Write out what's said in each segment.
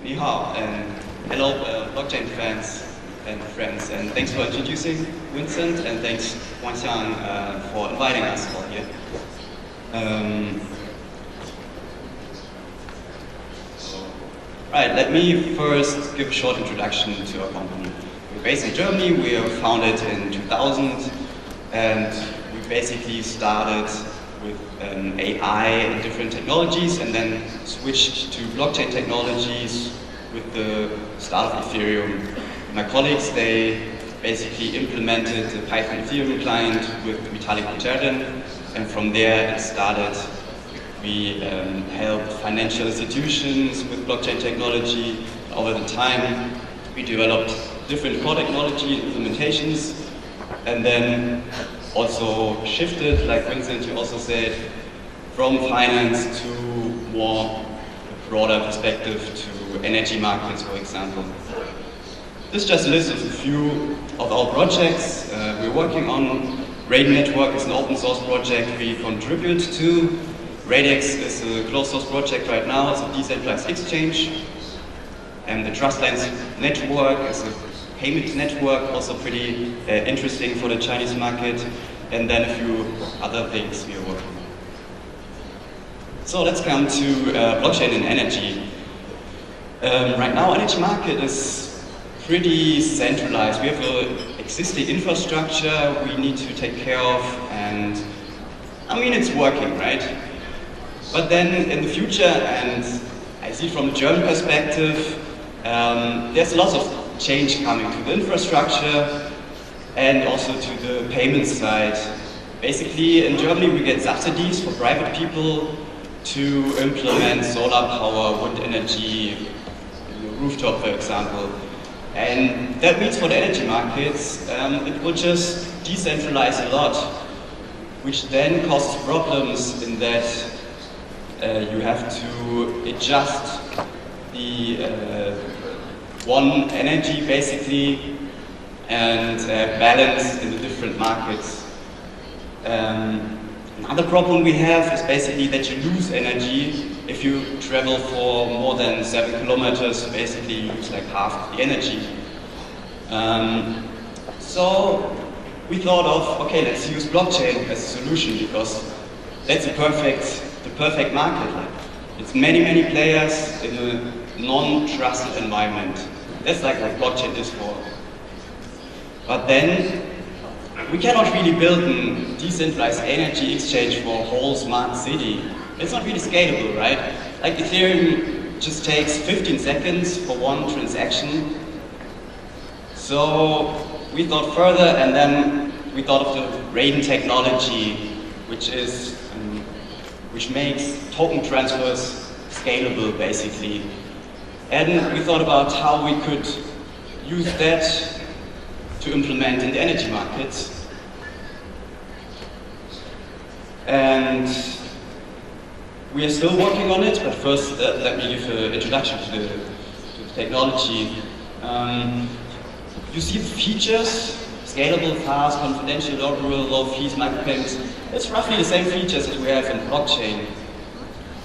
Ni hao, and hello blockchain fans and friends, and thanks for introducing Vincent, and thanks Wanxiang for inviting us all here. Right, let me first give a short introduction to our company. We're based in Germany, we were founded in 2000, and we basically started with AI and different technologies, and then switched to blockchain technologies with the start of Ethereum. My colleagues, they basically implemented the Python Ethereum client with Vitalik Buterin, and from there it started. We helped financial institutions with blockchain technology. Over the time, we developed different core technology implementations, and then also shifted, like Vincent, you also said, from finance to more broader perspective to energy markets, for example. This just lists a few of our projects we're working on. Raid Network is an open source project we contribute to. Radex is a closed source project right now, it's a decentralized exchange. And the Trustlands Network is a payment network, also pretty interesting for the Chinese market. And then a few other things we are working on. So let's come to blockchain and energy. Right now, energy market is pretty centralized. We have an existing infrastructure we need to take care of, and I mean, it's working, right? But then in the future, and I see from the German perspective, there's lots of change coming to the infrastructure and also to the payment side. Basically, in Germany, we get subsidies for private people to implement solar power, wind energy, rooftop, for example. And that means for the energy markets, it will just decentralize a lot, which then causes problems in that you have to adjust the one energy basically and balance in the different markets. Another problem we have is basically that you lose energy if you travel for more than 7 kilometers. Basically, you lose like half of the energy. So we thought of, okay, let's use blockchain as a solution because that's the perfect market. It's many players in a non-trusted environment. That's like what blockchain is for. But then we cannot really build a decentralized energy exchange for a whole smart city. It's not really scalable, right? Like Ethereum just takes 15 seconds for one transaction. So we thought further, and then we thought of the Raiden technology, which makes token transfers scalable, basically. And we thought about how we could use that to implement in the energy markets. And we are still working on it, but first let me give an introduction to the technology. You see the features: scalable, fast, confidential, low fees, micropayments. It's roughly the same features as we have in blockchain,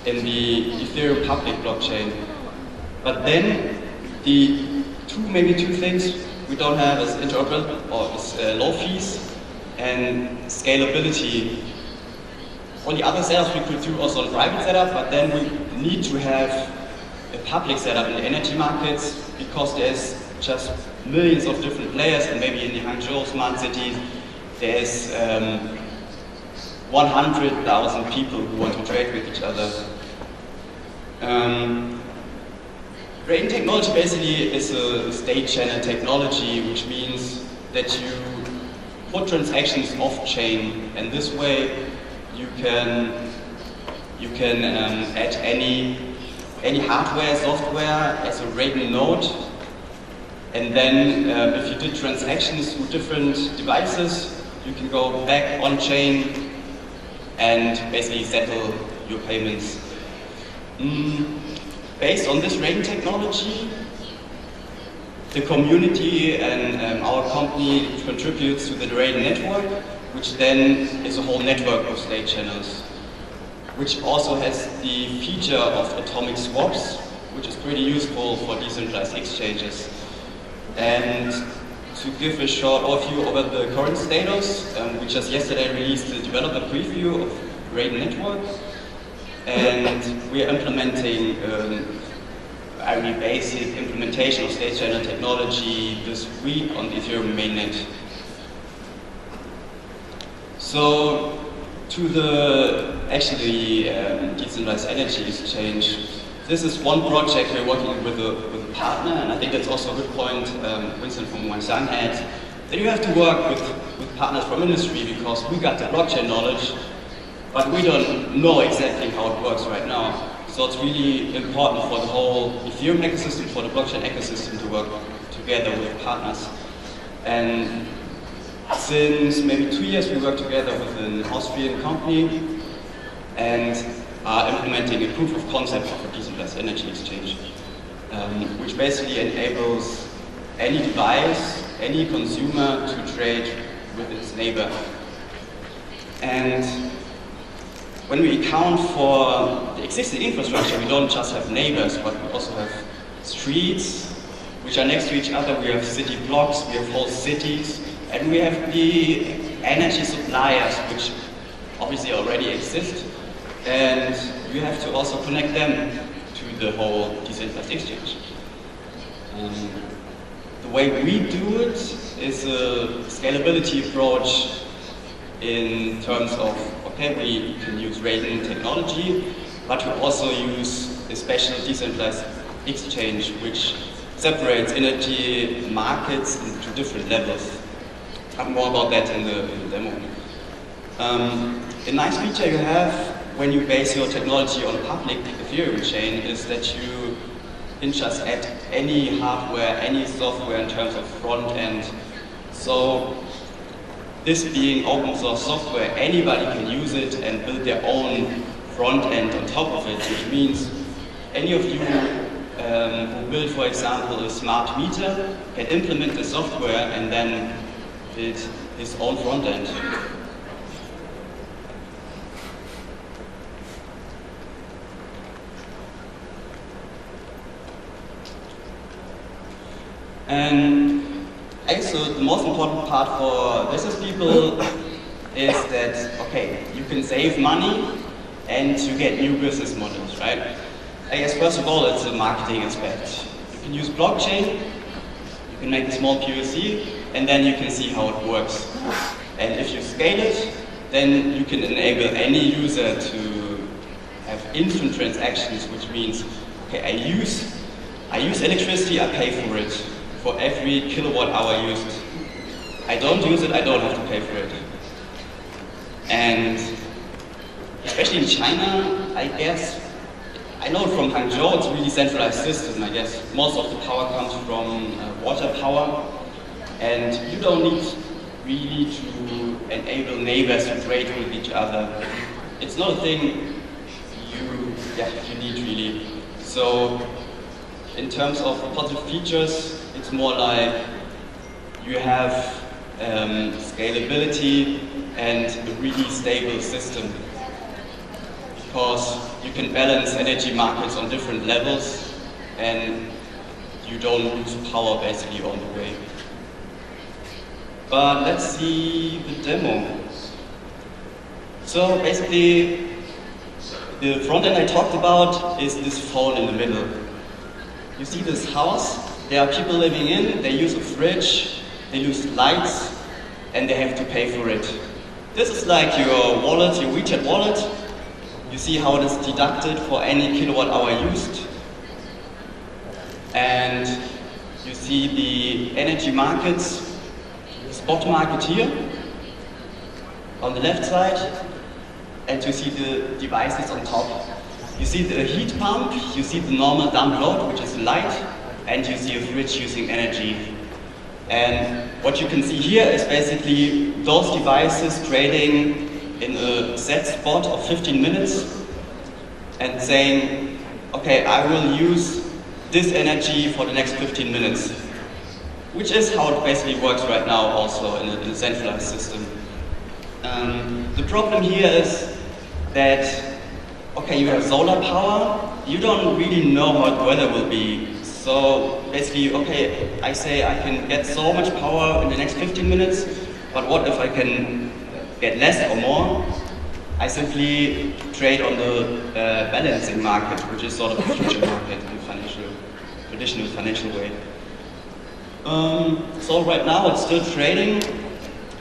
in the Ethereum public blockchain. But then maybe two things we don't have is interoperable or is low fees and scalability. On the other setups we could do also a private setup, but then we need to have a public setup in the energy markets because there's just millions of different players, and maybe in the Hangzhou smart city there's 100,000 people who want to trade with each other. Raiden technology basically is a state channel technology, which means that you put transactions off-chain, and this way you can add any hardware, software as a Raiden node, and then if you did transactions through different devices, you can go back on-chain and basically settle your payments. Based on this Raiden technology, the community and our company contributes to the Raiden network, which then is a whole network of state channels, which also has the feature of atomic swaps, which is pretty useful for decentralized exchanges. And to give a short overview over the current status, we just yesterday released the developer preview of Raiden Network, and we are implementing a very basic implementation of state channel technology this week on the Ethereum mainnet. So, to the decentralized energy exchange, this is one project we're working with a partner, and I think that's also a good point Winston from Wanshan had, that you have to work with partners from industry, because we got the blockchain knowledge, but we don't know exactly how it works right now. So it's really important for the whole Ethereum ecosystem, for the blockchain ecosystem, to work together with partners. And since maybe 2 years, we work together with an Austrian company and are implementing a proof of concept of a decentralized energy exchange, which basically enables any device, any consumer to trade with its neighbor. And when we account for the existing infrastructure, we don't just have neighbors, but we also have streets which are next to each other. We have city blocks, we have whole cities, and we have the energy suppliers, which obviously already exist. And you have to also connect them to the whole decentralized exchange. The way we do it is a scalability approach in terms of, okay, we can use Raiden technology, but we also use a special decentralized exchange which separates energy markets into different levels. Talk more about that in the demo. A nice feature you have when you base your technology on a public Ethereum chain is that you can just add any hardware, any software in terms of front end. So this being open source software, anybody can use it and build their own front end on top of it, which means any of you who build, for example, a smart meter can implement the software and then build his own front end. And I guess the most important part for business people is that, okay, you can save money and you get new business models, right? I guess first of all, it's a marketing aspect. You can use blockchain, you can make a small POC, and then you can see how it works. And if you scale it, then you can enable any user to have instant transactions, which means, okay, I use electricity, I pay for it. For every kilowatt hour used. I don't use it, I don't have to pay for it. And especially in China, I guess, I know from Hangzhou it's a really centralized system, I guess. Most of the power comes from water power, and you don't need really to enable neighbors to trade with each other. It's not a thing you need really. So in terms of positive features, it's more like you have scalability and a really stable system, because you can balance energy markets on different levels and you don't lose power basically on the way. But let's see the demo. So basically, the front end I talked about is this phone in the middle. You see this house, there are people living in, they use a fridge, they use lights, and they have to pay for it. This is like your wallet, your WeChat wallet. You see how it is deducted for any kilowatt hour used. And you see the energy markets, the spot market here, on the left side, and you see the devices on top. You see the heat pump, you see the normal dump load, which is light, and you see a fridge using energy. And what you can see here is basically those devices trading in a set spot of 15 minutes and saying, okay, I will use this energy for the next 15 minutes, which is how it basically works right now also in a centralized system. The problem here is that okay, you have solar power, you don't really know how the weather will be. So basically, okay, I say I can get so much power in the next 15 minutes, but what if I can get less or more? I simply trade on the balancing market, which is sort of a future market in traditional financial way. So right now it's still trading.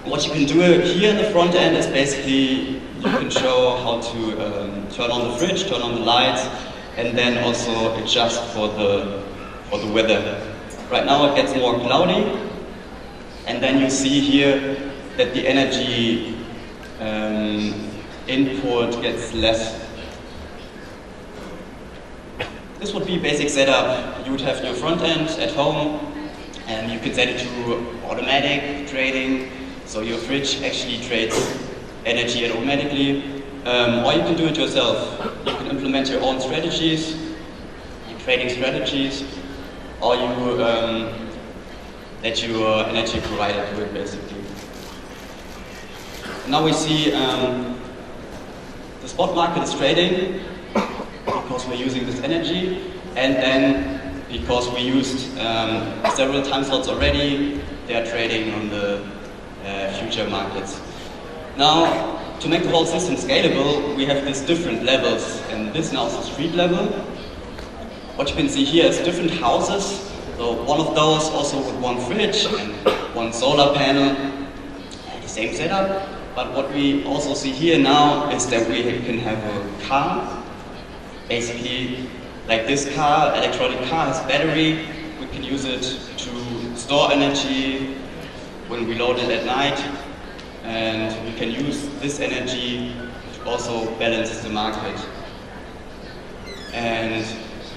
What you can do here in the front end is basically you can show how to turn on the fridge, turn on the lights, and then also adjust for the weather. Right now it gets more cloudy, and then you see here that the energy input gets less. This would be basic setup. You would have your front end at home, and you can set it to automatic trading. So your fridge actually trades energy automatically, or you can do it yourself. You can implement your own strategies, your trading strategies, or you let your energy provider do it basically. Now we see the spot market is trading because we're using this energy, and then because we used several time slots already, they are trading on the future markets. Now, to make the whole system scalable, we have these different levels, and this now is the street level. What you can see here is different houses. So one of those also with one fridge and one solar panel, the same setup. But what we also see here now is that we can have a car. Basically, like this car, electronic car has battery. We can use it to store energy when we load it at night. And we can use this energy to also balance the market. And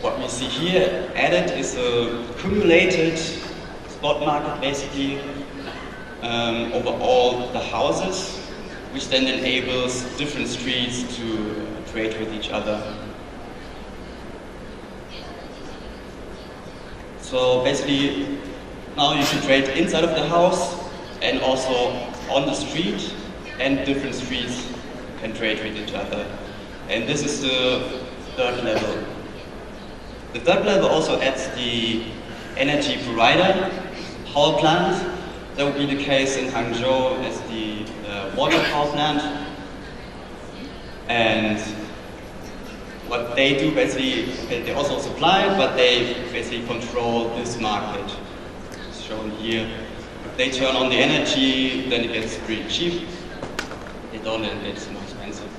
what we see here added is a cumulated spot market basically over all the houses, which then enables different streets to trade with each other. So basically, now you can trade inside of the house and also on the street, and different streets can trade with each other. And this is the third level. The third level also adds the energy provider, power plant. That would be the case in Hangzhou as the water power plant. And what they do basically, they also supply, but they basically control this market. It's shown here. If they turn on the energy, then it gets pretty cheap. If they don't, then it gets more expensive.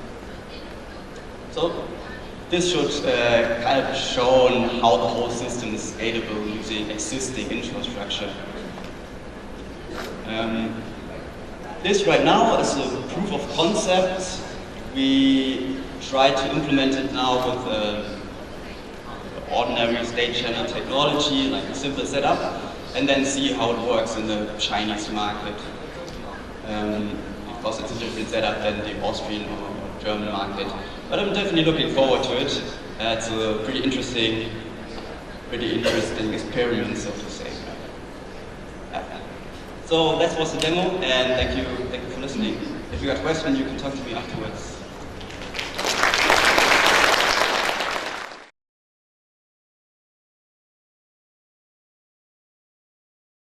So this should kind of show how the whole system is scalable using existing infrastructure. This right now is a proof of concept. We try to implement it now with ordinary state channel technology, like a simple setup, and then see how it works in the Chinese market. Because it's a different setup than the Austrian or German market. But I'm definitely looking forward to it. It's a pretty interesting experiment, so to say. So that was the demo, and thank you for listening. If you got questions, you can talk to me afterwards.